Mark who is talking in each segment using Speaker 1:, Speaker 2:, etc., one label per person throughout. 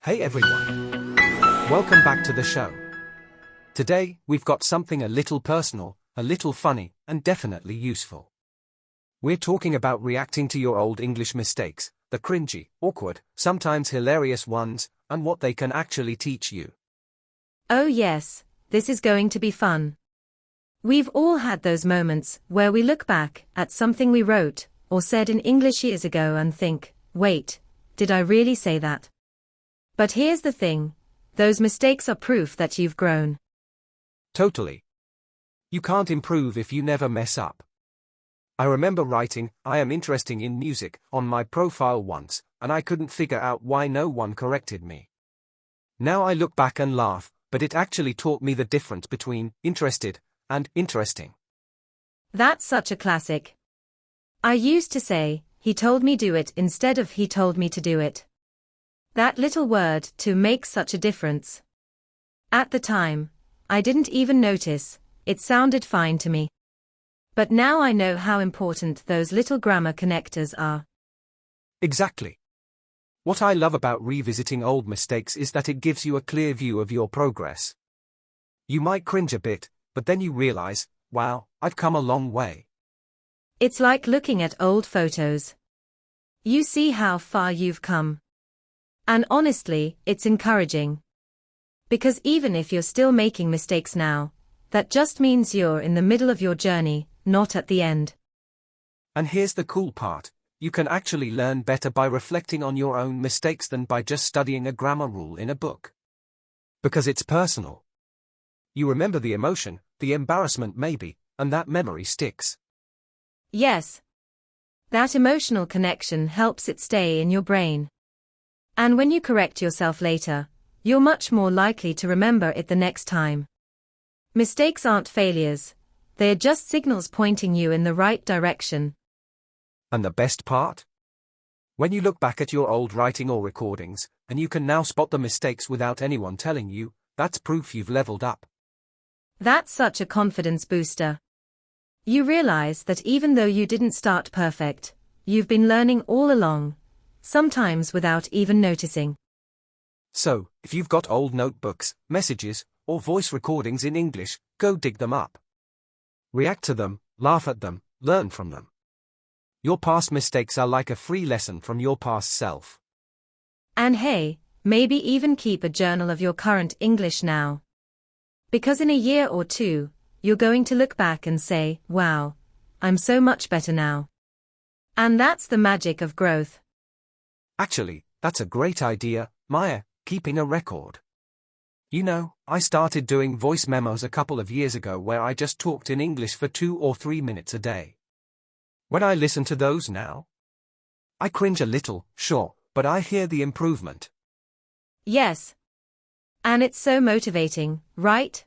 Speaker 1: Hey everyone. Welcome back to the show. Today, we've got something a little personal, a little funny, and definitely useful. We're talking about reacting to your old English mistakes, the cringy, awkward, sometimes hilarious ones, and what they can actually teach you.
Speaker 2: Oh yes, this is going to be fun. We've all had those moments where we look back at something we wrote or said in English years ago and think, wait, did I really say that? But here's the thing, those mistakes are proof that you've grown.
Speaker 1: Totally. You can't improve if you never mess up. I remember writing, I am interested in music, on my profile once, and I couldn't figure out why no one corrected me. Now I look back and laugh, but it actually taught me the difference between interested and interesting.
Speaker 2: That's such a classic. I used to say, he told me do it instead of he told me to do it. That little word to makes such a difference. At the time, I didn't even notice, it sounded fine to me. But now I know how important those little grammar connectors are.
Speaker 1: Exactly. What I love about revisiting old mistakes is that it gives you a clear view of your progress. You might cringe a bit, but then you realize, wow, I've come a long way.
Speaker 2: It's like looking at old photos. You see how far you've come. And honestly, it's encouraging. Because even if you're still making mistakes now, that just means you're in the middle of your journey, not at the end.
Speaker 1: And here's the cool part, you can actually learn better by reflecting on your own mistakes than by just studying a grammar rule in a book. Because it's personal. You remember the emotion, the embarrassment maybe, and that memory sticks.
Speaker 2: Yes. That emotional connection helps it stay in your brain. And when you correct yourself later, you're much more likely to remember it the next time. Mistakes aren't failures, they're just signals pointing you in the right direction.
Speaker 1: And the best part? When you look back at your old writing or recordings, and you can now spot the mistakes without anyone telling you, that's proof you've leveled up.
Speaker 2: That's such a confidence booster. You realize that even though you didn't start perfect, you've been learning all along, sometimes without even noticing.
Speaker 1: So, if you've got old notebooks, messages, or voice recordings in English, go dig them up. React to them, laugh at them, learn from them. Your past mistakes are like a free lesson from your past self.
Speaker 2: And hey, maybe even keep a journal of your current English now. Because in a year or two, you're going to look back and say, wow, I'm so much better now. And that's the magic of growth.
Speaker 1: Actually, that's a great idea, Maya, keeping a record. You know, I started doing voice memos a couple of years ago where I just talked in English for 2 or 3 minutes a day. When I listen to those now, I cringe a little, sure, but I hear the improvement.
Speaker 2: Yes. And it's so motivating, right?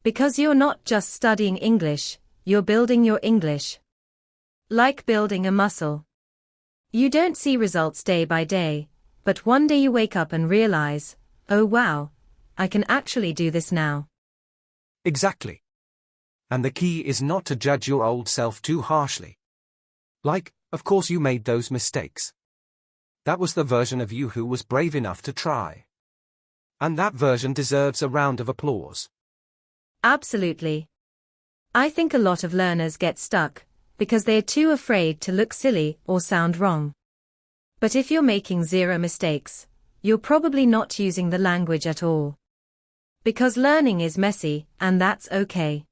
Speaker 2: Because you're not just studying English, you're building your English. Like building a muscle. You don't see results day by day, but one day you wake up and realize, oh wow, I can actually do this now.
Speaker 1: Exactly. And the key is not to judge your old self too harshly. Like, of course you made those mistakes. That was the version of you who was brave enough to try. And that version deserves a round of applause.
Speaker 2: Absolutely. I think a lot of learners get stuck because they're too afraid to look silly or sound wrong. But if you're making 0 mistakes, you're probably not using the language at all. Because learning is messy, and that's okay.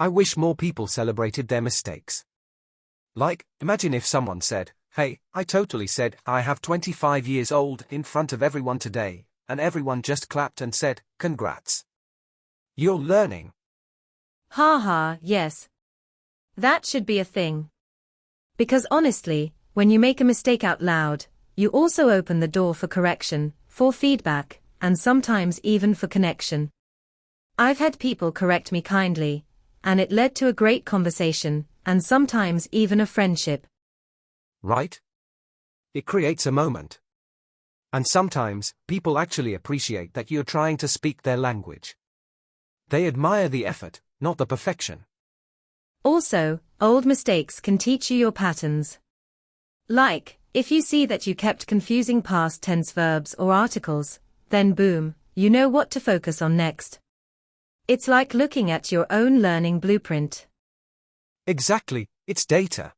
Speaker 1: I wish more people celebrated their mistakes. Like, imagine if someone said, hey, I totally said I have 25 years old in front of everyone today, and everyone just clapped and said, congrats. You're learning.
Speaker 2: Ha, yes. That should be a thing. Because honestly, when you make a mistake out loud, you also open the door for correction, for feedback, and sometimes even for connection. I've had people correct me kindly, and it led to a great conversation, and sometimes even a friendship.
Speaker 1: Right? It creates a moment. And sometimes, people actually appreciate that you're trying to speak their language. They admire the effort, not the perfection.
Speaker 2: Also, old mistakes can teach you your patterns. Like, If you see that you kept confusing past tense verbs or articles, then boom, you know what to focus on next. It's like looking at your own learning blueprint.
Speaker 1: Exactly, it's data.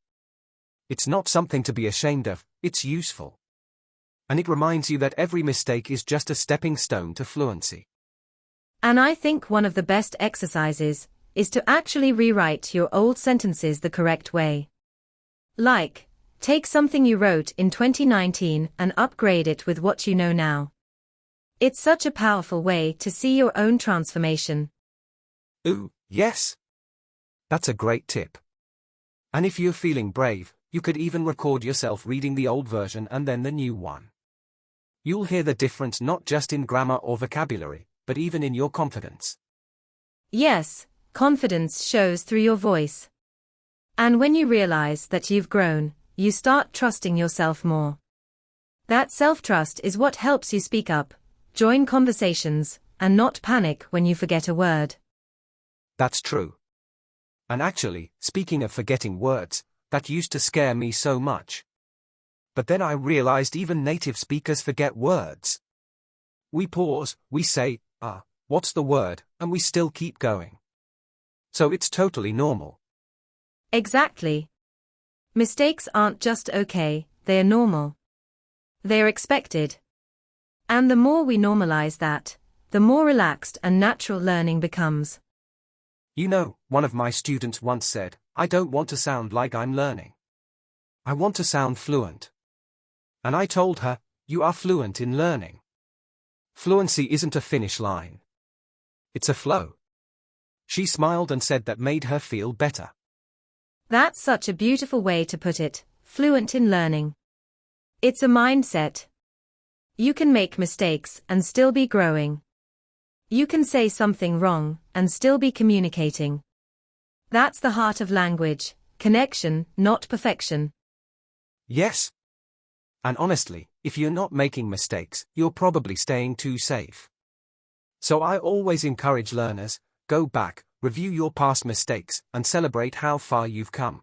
Speaker 1: It's not something to be ashamed of, it's useful. And it reminds you that every mistake is just a stepping stone to fluency.
Speaker 2: And I think one of the best exercises is to actually rewrite your old sentences the correct way. Like, take something you wrote in 2019 and upgrade it with what you know now. It's such a powerful way to see your own transformation.
Speaker 1: Ooh, yes. That's a great tip. And if you're feeling brave, you could even record yourself reading the old version and then the new one. You'll hear the difference not just in grammar or vocabulary, but even in your confidence.
Speaker 2: Yes, confidence shows through your voice. And when you realize that you've grown, you start trusting yourself more. That self-trust is what helps you speak up, join conversations, and not panic when you forget a word.
Speaker 1: That's true. And actually, speaking of forgetting words, that used to scare me so much. But then I realized even native speakers forget words. We pause, we say, what's the word, and we still keep going. So it's totally normal.
Speaker 2: Exactly. Mistakes aren't just okay, they're normal. They're expected. And the more we normalize that, the more relaxed and natural learning becomes.
Speaker 1: You know, one of my students once said, I don't want to sound like I'm learning. I want to sound fluent. And I told her, you are fluent in learning. Fluency isn't a finish line. It's a flow. She smiled and said that made her feel better.
Speaker 2: That's such a beautiful way to put it, fluent in learning. It's a mindset. You can make mistakes and still be growing. You can say something wrong and still be communicating. That's the heart of language, connection, not perfection.
Speaker 1: Yes. And honestly, if you're not making mistakes, you're probably staying too safe. So I always encourage learners, go back, review your past mistakes, and celebrate how far you've come.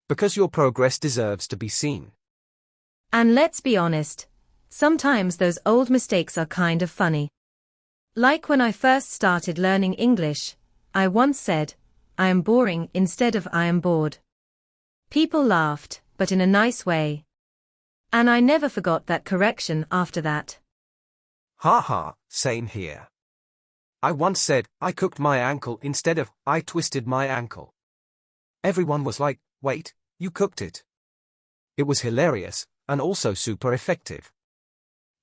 Speaker 1: Because your progress deserves to be seen.
Speaker 2: And let's be honest, sometimes those old mistakes are kind of funny. Like when I first started learning English, I once said, I am boring instead of I am bored. People laughed, but in a nice way. And I never forgot that correction after that.
Speaker 1: Haha, same here. I once said, I cooked my ankle instead of, I twisted my ankle. Everyone was like, wait, you cooked it. It was hilarious, and also super effective.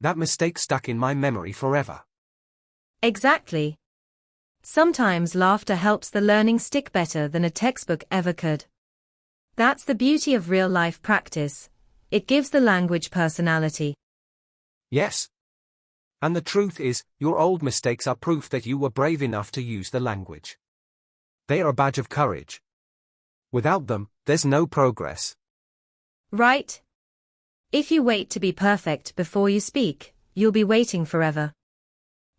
Speaker 1: That mistake stuck in my memory forever.
Speaker 2: Exactly. Sometimes laughter helps the learning stick better than a textbook ever could. That's the beauty of real-life practice. It gives the language personality.
Speaker 1: Yes. And the truth is, your old mistakes are proof that you were brave enough to use the language. They are a badge of courage. Without them, there's no progress.
Speaker 2: Right? If you wait to be perfect before you speak, you'll be waiting forever.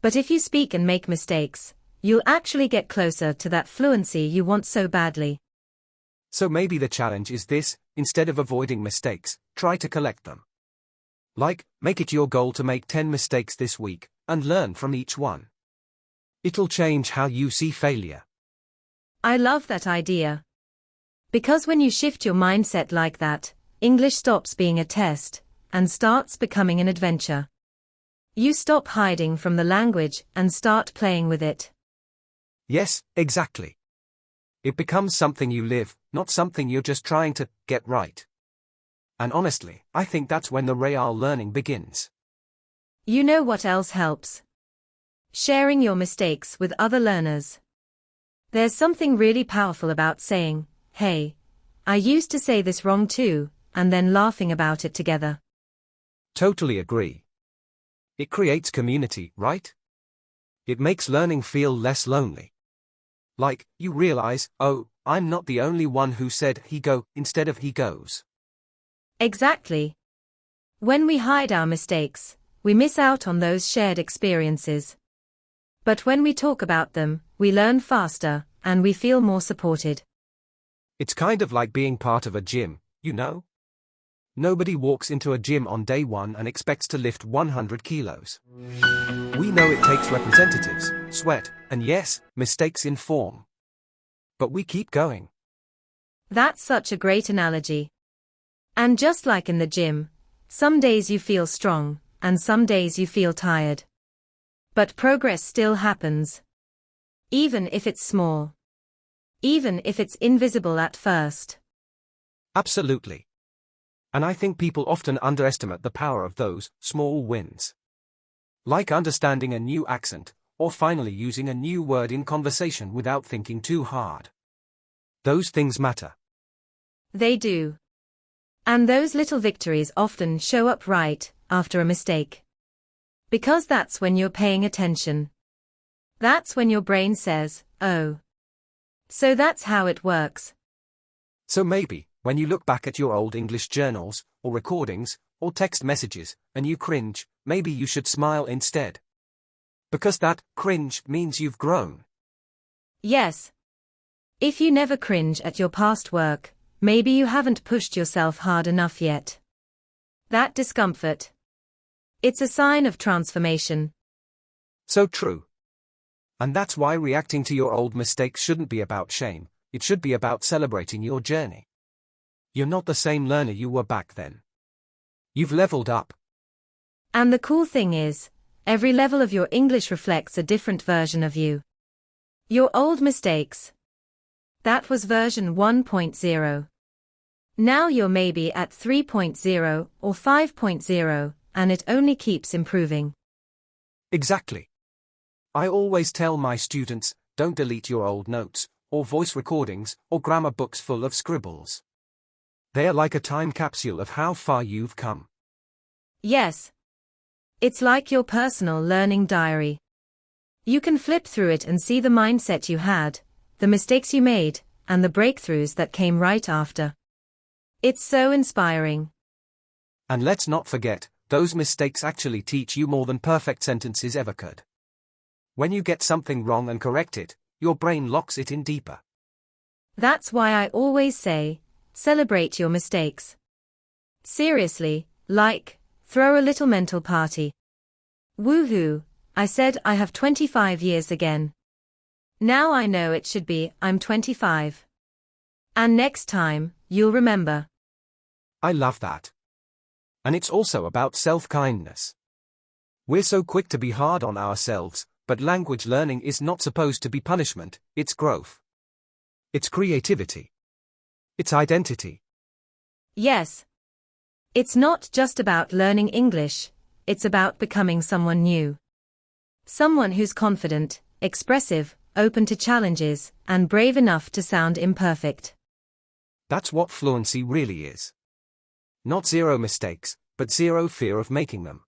Speaker 2: But if you speak and make mistakes, you'll actually get closer to that fluency you want so badly.
Speaker 1: So maybe the challenge is this, instead of avoiding mistakes, try to collect them. Like, make it your goal to make 10 mistakes this week, and learn from each one. It'll change how you see failure.
Speaker 2: I love that idea. Because when you shift your mindset like that, English stops being a test, and starts becoming an adventure. You stop hiding from the language and start playing with it.
Speaker 1: Yes, exactly. It becomes something you live, not something you're just trying to get right. And honestly, I think that's when the real learning begins.
Speaker 2: You know what else helps? Sharing your mistakes with other learners. There's something really powerful about saying, hey, I used to say this wrong too, and then laughing about it together.
Speaker 1: Totally agree. It creates community, right? It makes learning feel less lonely. Like, you realize, oh, I'm not the only one who said he go instead of he goes.
Speaker 2: Exactly. When we hide our mistakes, we miss out on those shared experiences. But when we talk about them, we learn faster, and we feel more supported.
Speaker 1: It's kind of like being part of a gym, you know? Nobody walks into a gym on day one and expects to lift 100 kilos. We know it takes representatives, sweat, and yes, mistakes in form. But we keep going.
Speaker 2: That's such a great analogy. And just like in the gym, some days you feel strong, and some days you feel tired. But progress still happens. Even if it's small. Even if it's invisible at first.
Speaker 1: Absolutely. And I think people often underestimate the power of those small wins. Like understanding a new accent, or finally using a new word in conversation without thinking too hard. Those things matter.
Speaker 2: They do. And those little victories often show up right after a mistake. Because that's when you're paying attention. That's when your brain says, oh. So that's how it works.
Speaker 1: So maybe, when you look back at your old English journals, or recordings, or text messages, and you cringe, maybe you should smile instead. Because that cringe means you've grown.
Speaker 2: Yes. If you never cringe at your past work, maybe you haven't pushed yourself hard enough yet. That discomfort. It's a sign of transformation.
Speaker 1: So true. And that's why reacting to your old mistakes shouldn't be about shame, it should be about celebrating your journey. You're not the same learner you were back then. You've leveled up.
Speaker 2: And the cool thing is, every level of your English reflects a different version of you. Your old mistakes. That was version 1.0. Now you're maybe at 3.0 or 5.0, and it only keeps improving.
Speaker 1: Exactly. I always tell my students, don't delete your old notes, or voice recordings, or grammar books full of scribbles. They are like a time capsule of how far you've come.
Speaker 2: Yes. It's like your personal learning diary. You can flip through it and see the mindset you had, the mistakes you made, and the breakthroughs that came right after. It's so inspiring.
Speaker 1: And let's not forget, those mistakes actually teach you more than perfect sentences ever could. When you get something wrong and correct it, your brain locks it in deeper.
Speaker 2: That's why I always say, celebrate your mistakes. Seriously, like, throw a little mental party. Woohoo, I said I have 25 years again. Now I know it should be, I'm 25. And next time, you'll remember.
Speaker 1: I love that. And it's also about self-kindness. We're so quick to be hard on ourselves, but language learning is not supposed to be punishment, it's growth. It's creativity. It's identity.
Speaker 2: Yes. It's not just about learning English, it's about becoming someone new. Someone who's confident, expressive, open to challenges, and brave enough to sound imperfect.
Speaker 1: That's what fluency really is. Not zero mistakes, but zero fear of making them.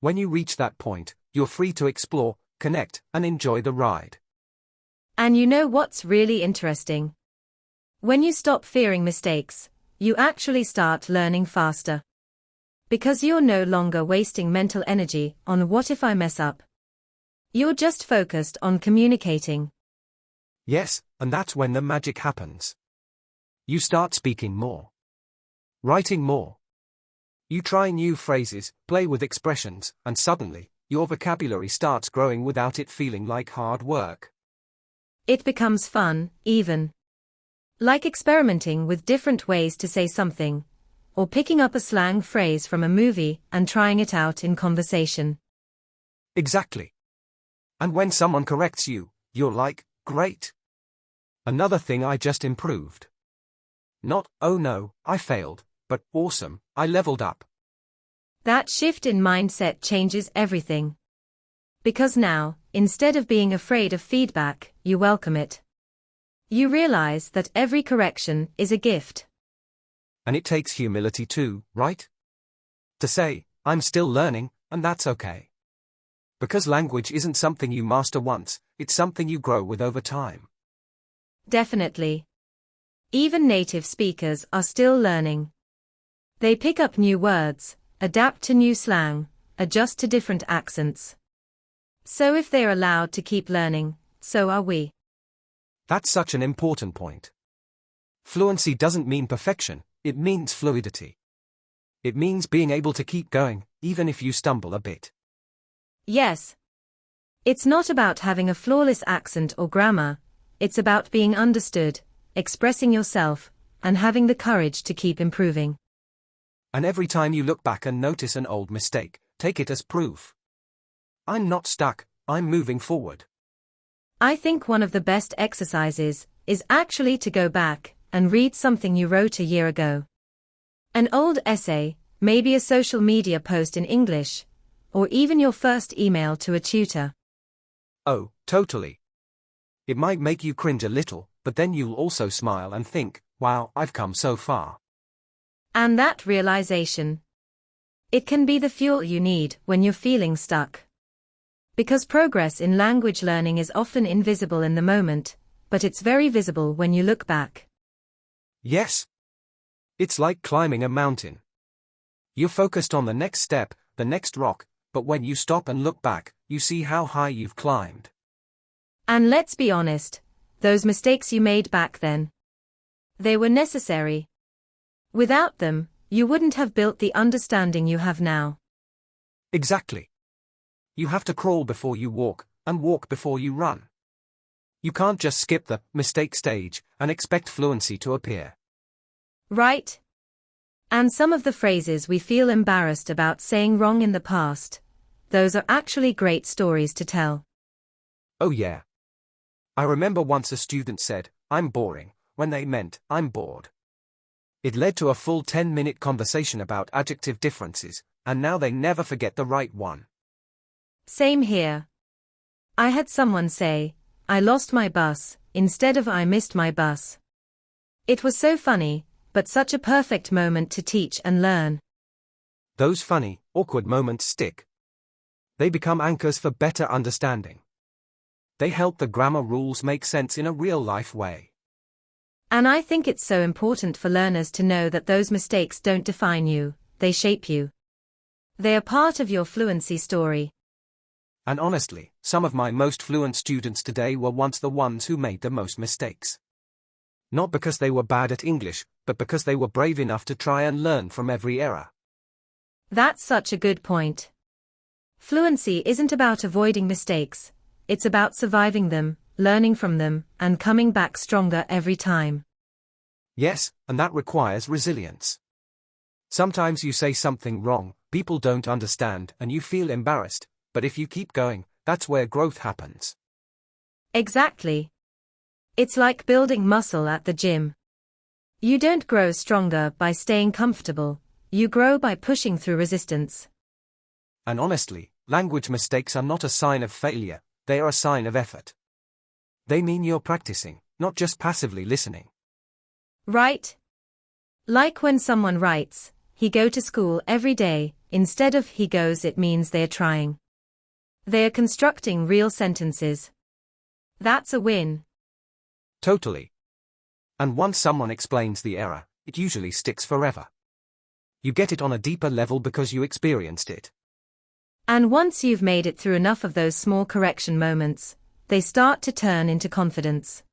Speaker 1: When you reach that point, you're free to explore, connect, and enjoy the ride.
Speaker 2: And you know what's really interesting? When you stop fearing mistakes, you actually start learning faster. Because you're no longer wasting mental energy on what if I mess up. You're just focused on communicating.
Speaker 1: Yes, and that's when the magic happens. You start speaking more. Writing more. You try new phrases, play with expressions, and suddenly, your vocabulary starts growing without it feeling like hard work.
Speaker 2: It becomes fun, even. Like experimenting with different ways to say something, or picking up a slang phrase from a movie and trying it out in conversation.
Speaker 1: Exactly. And when someone corrects you, you're like, great. Another thing I just improved. Not, oh no, I failed, but awesome, I leveled up.
Speaker 2: That shift in mindset changes everything. Because now, instead of being afraid of feedback, you welcome it. You realize that every correction is a gift.
Speaker 1: And it takes humility too, right? To say, I'm still learning, and that's okay. Because language isn't something you master once, it's something you grow with over time.
Speaker 2: Definitely. Even native speakers are still learning. They pick up new words, adapt to new slang, adjust to different accents. So if they're allowed to keep learning, so are we.
Speaker 1: That's such an important point. Fluency doesn't mean perfection, it means fluidity. It means being able to keep going, even if you stumble a bit.
Speaker 2: Yes. It's not about having a flawless accent or grammar, it's about being understood, expressing yourself, and having the courage to keep improving.
Speaker 1: And every time you look back and notice an old mistake, take it as proof. I'm not stuck, I'm moving forward.
Speaker 2: I think one of the best exercises is actually to go back and read something you wrote a year ago. An old essay, maybe a social media post in English, or even your first email to a tutor.
Speaker 1: Oh, totally. It might make you cringe a little, but then you'll also smile and think, wow, I've come so far.
Speaker 2: And that realization, it can be the fuel you need when you're feeling stuck. Because progress in language learning is often invisible in the moment, but it's very visible when you look back.
Speaker 1: Yes. It's like climbing a mountain. You're focused on the next step, the next rock, but when you stop and look back, you see how high you've climbed.
Speaker 2: And let's be honest, those mistakes you made back then, they were necessary. Without them, you wouldn't have built the understanding you have now.
Speaker 1: Exactly. You have to crawl before you walk, and walk before you run. You can't just skip the mistake stage and expect fluency to appear.
Speaker 2: Right? And some of the phrases we feel embarrassed about saying wrong in the past, those are actually great stories to tell.
Speaker 1: Oh yeah. I remember once a student said, "I'm boring," when they meant, "I'm bored." It led to a full 10-minute conversation about adjective differences, and now they never forget the right one.
Speaker 2: Same here. I had someone say, "I lost my bus," instead of "I missed my bus." It was so funny, but such a perfect moment to teach and learn.
Speaker 1: Those funny, awkward moments stick. They become anchors for better understanding. They help the grammar rules make sense in a real-life way.
Speaker 2: And I think it's so important for learners to know that those mistakes don't define you, they shape you. They are part of your fluency story.
Speaker 1: And honestly, some of my most fluent students today were once the ones who made the most mistakes. Not because they were bad at English, but because they were brave enough to try and learn from every error.
Speaker 2: That's such a good point. Fluency isn't about avoiding mistakes, it's about surviving them, learning from them, and coming back stronger every time.
Speaker 1: Yes, and that requires resilience. Sometimes you say something wrong, people don't understand, and you feel embarrassed, but if you keep going, that's where growth happens.
Speaker 2: Exactly. It's like building muscle at the gym. You don't grow stronger by staying comfortable, you grow by pushing through resistance.
Speaker 1: And honestly, language mistakes are not a sign of failure, they are a sign of effort. They mean you're practicing, not just passively listening.
Speaker 2: Right? Like when someone writes, "He go to school every day," instead of "he goes," it means they are trying. They are constructing real sentences. That's a win.
Speaker 1: Totally. And once someone explains the error, it usually sticks forever. You get it on a deeper level because you experienced it.
Speaker 2: And once you've made it through enough of those small correction moments, they start to turn into confidence.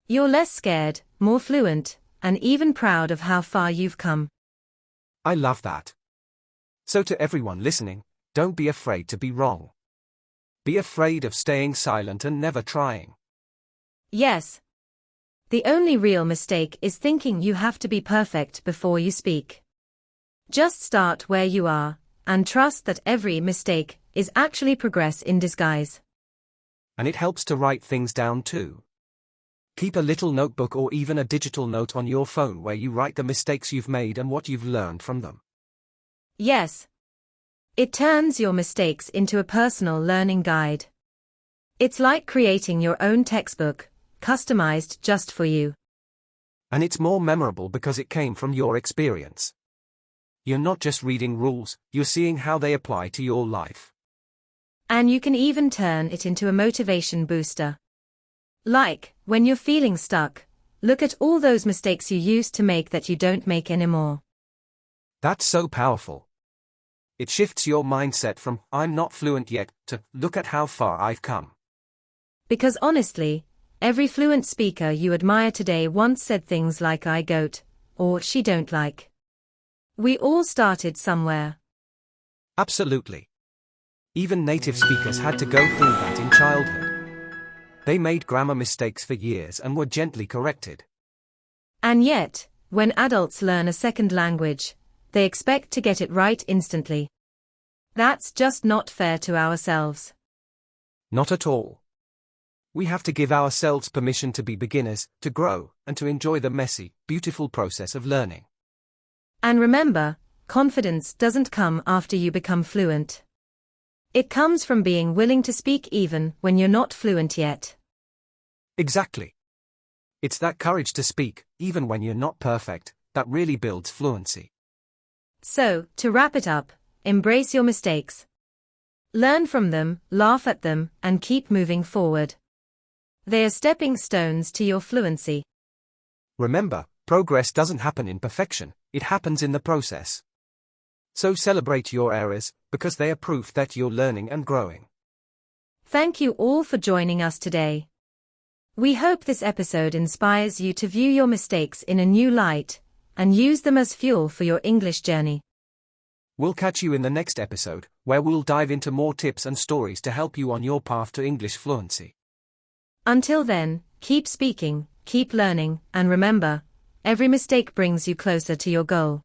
Speaker 2: You're less scared, more fluent, and even proud of how far you've come.
Speaker 1: I love that. So to everyone listening, don't be afraid to be wrong. Be afraid of staying silent and never trying.
Speaker 2: Yes. The only real mistake is thinking you have to be perfect before you speak. Just start where you are, and trust that every mistake is actually progress in disguise.
Speaker 1: And it helps to write things down too. Keep a little notebook or even a digital note on your phone where you write the mistakes you've made and what you've learned from them.
Speaker 2: Yes. It turns your mistakes into a personal learning guide. It's like creating your own textbook, customized just for you.
Speaker 1: And it's more memorable because it came from your experience. You're not just reading rules, you're seeing how they apply to your life.
Speaker 2: And you can even turn it into a motivation booster. Like, when you're feeling stuck, look at all those mistakes you used to make that you don't make anymore.
Speaker 1: That's so powerful. It shifts your mindset from, "I'm not fluent yet," to, "Look at how far I've come."
Speaker 2: Because honestly, every fluent speaker you admire today once said things like "I goat," or "she don't like." We all started somewhere.
Speaker 1: Absolutely. Even native speakers had to go through that in childhood. They made grammar mistakes for years and were gently corrected.
Speaker 2: And yet, when adults learn a second language, they expect to get it right instantly. That's just not fair to ourselves.
Speaker 1: Not at all. We have to give ourselves permission to be beginners, to grow, and to enjoy the messy, beautiful process of learning.
Speaker 2: And remember, confidence doesn't come after you become fluent. It comes from being willing to speak even when you're not fluent yet.
Speaker 1: Exactly. It's that courage to speak, even when you're not perfect, that really builds fluency.
Speaker 2: So, to wrap it up, embrace your mistakes. Learn from them, laugh at them, and keep moving forward. They are stepping stones to your fluency.
Speaker 1: Remember, progress doesn't happen in perfection, it happens in the process. So celebrate your errors, because they are proof that you're learning and growing.
Speaker 2: Thank you all for joining us today. We hope this episode inspires you to view your mistakes in a new light, and use them as fuel for your English journey.
Speaker 1: We'll catch you in the next episode, where we'll dive into more tips and stories to help you on your path to English fluency.
Speaker 2: Until then, keep speaking, keep learning, and remember, every mistake brings you closer to your goal.